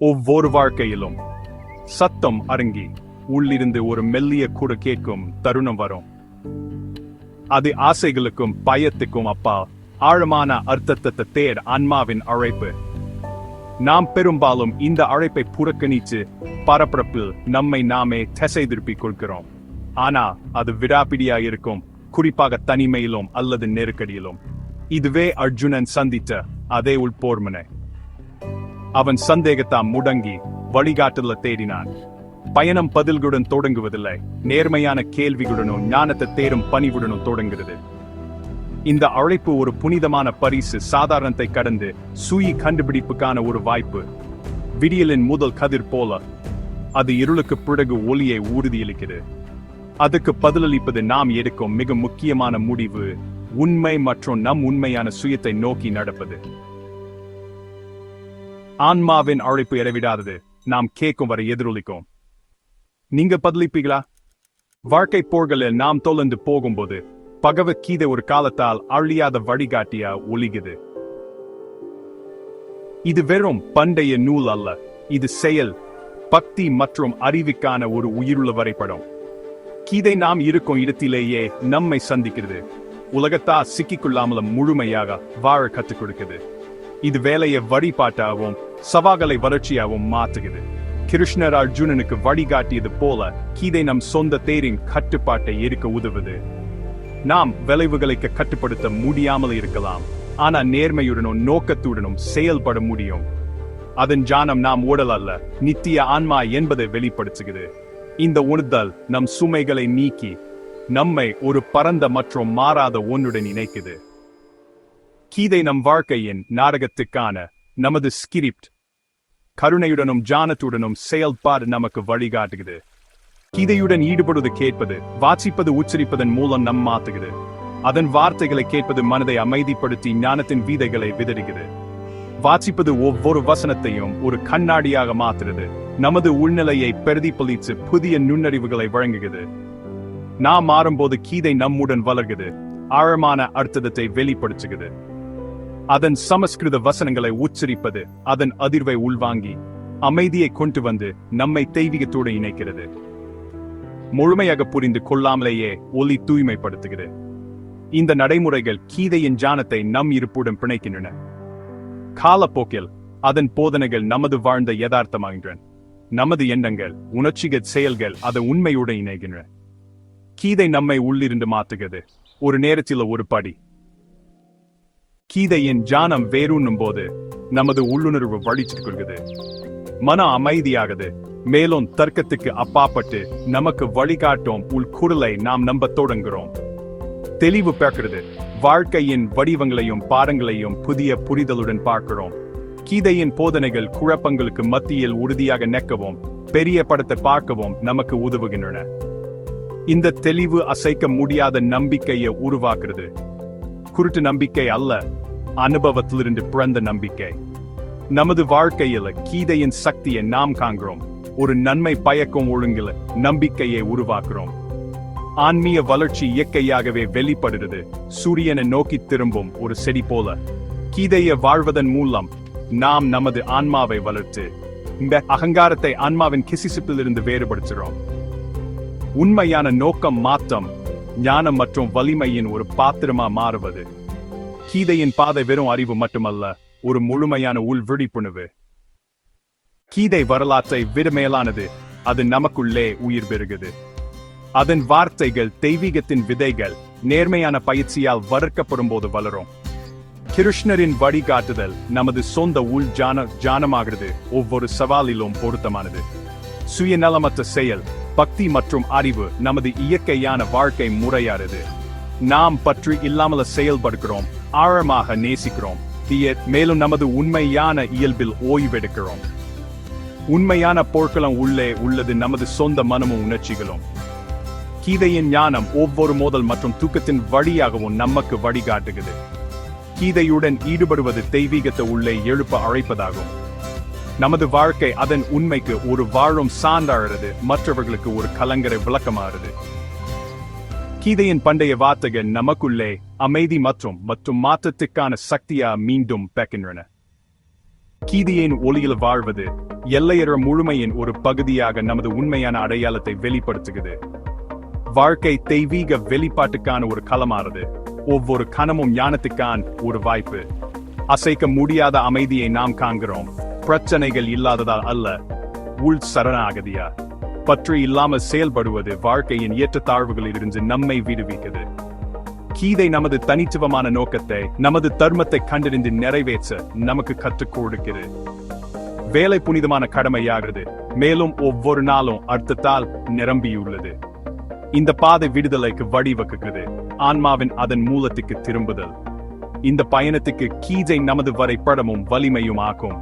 ஒவ்வொரு வாழ்க்கையிலும் சத்தம் அரங்கி உள்ளிருந்து ஒரு மெல்லிய கூட கேட்கும் தருணம் வரும். அது ஆசைகளுக்கும் பயத்துக்கும் அப்பா ஆழமான அர்த்தத்தை தேர் ஆன்மாவின் அழைப்பு. நாம் பெரும்பாலும் இந்த அழைப்பை புறக்கணித்து பரபரப்பில் நம்மை நாமே திசை திருப்பிக் கொள்கிறோம். ஆனா அது விடாப்பிடியா இருக்கும், குறிப்பாக தனிமையிலும் அல்லது நெருக்கடியிலும். இதுவே அர்ஜுனன் சந்தித்த அதே உள்போர்மனை. அவன் சந்தேகத்தாம் முடங்கி வழிகாட்டுதல தேடினான். பயணம் பதில்களுடன் தொடங்குவதில்லை, நேர்மையான கேள்விகளுடனும் ஞானத்தை தேடும் பணிவுடனும் தொடங்குகிறது. இந்த அழைப்பு ஒரு புனிதமான பரிசு, சாதாரணத்தை கடந்து சுய கண்டுபிடிப்புக்கான ஒரு வாய்ப்பு. விடியலின் முதல் கதிர் போல அது இருளுக்கு பிறகு ஒளியை உறுதியளிக்கிறது. அதுக்கு பதிலளிப்பது நாம் எடுக்கும் மிக முக்கியமான முடிவு, உண்மை மற்றும் நம் உண்மையான சுயத்தை நோக்கி நடப்பது. ஆன்மாவின் அழைப்பு இடைவிடாதது, நாம் கேட்கும் வரை எதிரொலிக்கும். நீங்க பதிலளிப்பீங்களா? வாழ்க்கை போர்களில் நாம் தொலைந்து போகும்போது பகவத்கீதை ஒரு காலத்தால் அழியாத வழிகாட்டியா ஒலிகுது. இது வெறும் பண்டைய நூல் அல்ல, இது செயல், பக்தி மற்றும் அறிவுக்கான ஒரு உயிருள்ள வரைபடம். கீதை நாம் இருக்கும் இடத்திலேயே நம்மை சந்திக்கிறது, உலகத்தா சிக்கிக்கொள்ளாமலும் முழுமையாக வாழ கற்றுக் கொடுக்குது. இது வேலையை வழிபாட்டாகவும் சவால்களை வளர்ச்சியாகவும் மாற்றுகிறது. கிருஷ்ணர் அர்ஜுனனுக்கு வழிகாட்டியது போல கீதை நம் சொந்த தேரின் கட்டுப்பாட்டை இருக்க உதவுது. நாம் விளைவுகளை கட்டுப்படுத்த முடியாமல் இருக்கலாம், ஆனா நேர்மையுடனும் நோக்கத்துடனும் செயல்பட முடியும். அதன் ஞானம் நாம் உடல் அல்ல, நித்திய ஆன்மா என்பதை வெளிப்படுத்துகிறது. இந்த உணர்தல் நம் சுமைகளை நீக்கி நம்மை ஒரு பரந்த மற்றும் மாறாத ஒன்றுடன் இணைக்குது. கீதை நம் வாழ்க்கையின் நாடகத்துக்கான நமது ஸ்கிரிப்ட். கருணையுடனும் ஞானத்துடனும் செயல்பாடு நமக்கு வழிகாட்டுகிறது. கீதையுடன் ஈடுபடுவது, கேட்பது, வாசிப்பது, உச்சரிப்பதன் மூலம் நம் மாற்றுகிறது. அதன் வார்த்தைகளை கேட்பது மனதை அமைதிப்படுத்தி ஞானத்தின் வீதைகளை விதறுகிறது. வாசிப்பது ஒவ்வொரு வசனத்தையும் ஒரு கண்ணாடியாக மாற்றுகிறது, நமது உள்நிலையை பிரதிபலித்து புதிய நுண்ணறிவுகளை வழங்குகிறது. நாம் மாறும்போது கீதை நம்முடன் வளர்கிறது, ஆழமான அர்த்தத்தை வெளிப்படுத்துகிறது. அதன் சமஸ்கிருத வசனங்களை உச்சரிப்பது அதன் அதிர்வை உள்வாங்கி அமைதியை கொண்டு வந்து நம்மை தெய்வீகத்தோடு இணைக்கிறது. முழுமையாக புரிந்து கொள்ளாமலேயே ஒலி தூய்மைப்படுத்துகிறது. இந்த நடைமுறைகள் கீதையின் ஞானத்தை நம் இருப்புடன் பிணைக்கின்றன. காலப்போக்கில் அதன் போதனைகள் நமது வாழ்ந்த யதார்த்தமாகின்றன. நமது எண்ணங்கள், உணர்ச்சிகள், செயல்கள் அதை உண்மையுடன் இணைகின்றன. கீதை நம்மை உள்ளிருந்து மாற்றுகிறது, ஒரு நேரத்தில் ஒரு படி. கீதையின் ஞானம் வேரூன்னும் போது நமது உள்ளுணர்வு வழிச்சிக் கொள்கிறது, மன அமைதியாகுது. மேலும் தர்க்கத்துக்கு அப்பாற்பட்டு நமக்கு வழிகாட்டும் உள்குரலை நாம் நம்பத் தொடங்குகிறோம். தெளிவு பிறக்கிறது, வாழ்க்கையின் வடிவங்களையும் பாடங்களையும் புதிய புரிதலுடன் பார்க்கிறோம். கீதையின் போதனைகள் குழப்பங்களுக்கு மத்தியில் உறுதியாக நிற்கவும் பெரிய படத்தை பார்க்கவும் நமக்கு உதவுகின்றன. இந்த தெளிவு அசைக்க முடியாத நம்பிக்கையை உருவாக்குறது. குருட்டு நம்பிக்கை அல்ல, அனுபவத்திலிருந்து பிறந்த நம்பிக்கை. நமது வாழ்க்கையில் கீதையின் சக்தியை நாம் காண்கிறோம். ஒரு நன்மை பயக்கும் ஒழுங்கில் நம்பிக்கையை உருவாக்குறோம். ஆன்மீக வளர்ச்சி இயற்கையாகவே வெளிப்படுகிறது, சூரியனை நோக்கி திரும்பும் ஒரு செடி போல. கீதையை வாழ்வதன் மூலம் நாம் நமது ஆன்மாவை வளர்த்து இந்த அகங்காரத்தை ஆன்மாவின் கிசிசிப்பிலிருந்து வேறுபடுத்துகிறோம். உண்மையான நோக்கம் மாற்றம், ஞானம் மற்றும் வலிமையின் ஒரு பாத்திரமா மாறுவது. கீதையின் பாதை வெறும் அறிவு மட்டுமல்ல, ஒரு முழுமையான உள் விழிப்புணர்வு. கீதை வரலாற்றை விட மேலானது, அது நமக்குள்ளே உயிர் பெறுகிறது. அதன் வார்த்தைகள் தெய்வீகத்தின் விதைகள், நேர்மையான பயிற்சியால் வளர்க்கப்படும் போது வளரும். கிருஷ்ணரின் வழிகாட்டுதல் நமது சொந்த உள் ஞானமாகிறது, ஒவ்வொரு சவாலிலும் பொருத்தமானது. சுயநலமற்ற செயல், பக்தி மற்றும் அறிவு நமது இயற்கையான வாழ்க்கை முறையானது. நாம் பற்றி இல்லாமல் செயல்படுகிறோம், ஆழமாக நேசிக்கிறோம், மேலும் நமது உண்மையான இயல்பில் ஓய்வெடுக்கிறோம். உண்மையான போர்க்களம் உள்ளே உள்ளது நமது சொந்த மனமும் உணர்ச்சிகளும். கீதையின் ஞானம் ஒவ்வொரு மோதல் மற்றும் தூக்கத்தின் வழியாகவும் நமக்கு வழிகாட்டுகிறது. கீதையுடன் ஈடுபடுவது தெய்வீகத்தை உள்ளே எழுப்ப அழைப்பதாகும். நமது வாழ்க்கை அதன் உண்மைக்கு ஒரு வாழும் சான்றாகிறது, மற்றவர்களுக்கு ஒரு கலங்கரை விளக்கமாகிறது. கீதையின் பண்டைய வார்த்தைகள் நமக்குள்ளே அமைதி மற்றும் மாற்றத்துக்கான சக்தியா மீண்டும் பெக்கின்றன. கீதையின் ஒளியில் வாழ்வது எல்லையற்ற முழுமையின் ஒரு பகுதியாக நமது உண்மையான அடையாளத்தை வெளிப்படுத்துகிறது. வாழ்க்கை தெய்வீக வெளிப்பாட்டுக்கான ஒரு களமானது. ஒவ்வொரு கணமும் ஞானத்துக்கான ஒரு வாய்ப்பு. அசைக்க முடியாத அமைதியை நாம் காண்கிறோம். பிரச்சனைகள் இல்லாததால் அல்ல, உள் சரணாகதியா பற்று இல்லாமல் செயல்படுவது வாழ்க்கையின் ஏற்றத்தாழ்வுகளில் இருந்து நம்மை விடுவிக்கிறது. கீதை நமது தனித்துவமான நோக்கத்தை, நமது தர்மத்தை கண்டறிந்து நிறைவேற்ற நமக்கு கற்றுக் கொடுக்கிறது. வேலை புனிதமான கடமையாகிறது, மேலும் ஒவ்வொரு நாளும் அர்த்தத்தால் நிரம்பியுள்ளது. இந்த பாதை விடுதலைக்கு வழிவகுக்கிறது, ஆன்மாவின் அதன் மூலத்துக்கு திரும்புதல். இந்த பயணத்துக்கு கீதை நமது வரைபடமும் வலிமையும் ஆக்கும்.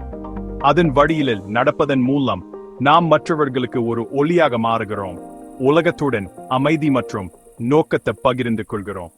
அதன் வழியில் நடப்பதன் மூலம் நாம் மற்றவர்களுக்கு ஒரு ஒளியாக மாறுகிறோம். உலகத்துடன் அமைதி மற்றும் நோக்கத்தை பகிர்ந்து கொள்கிறோம்.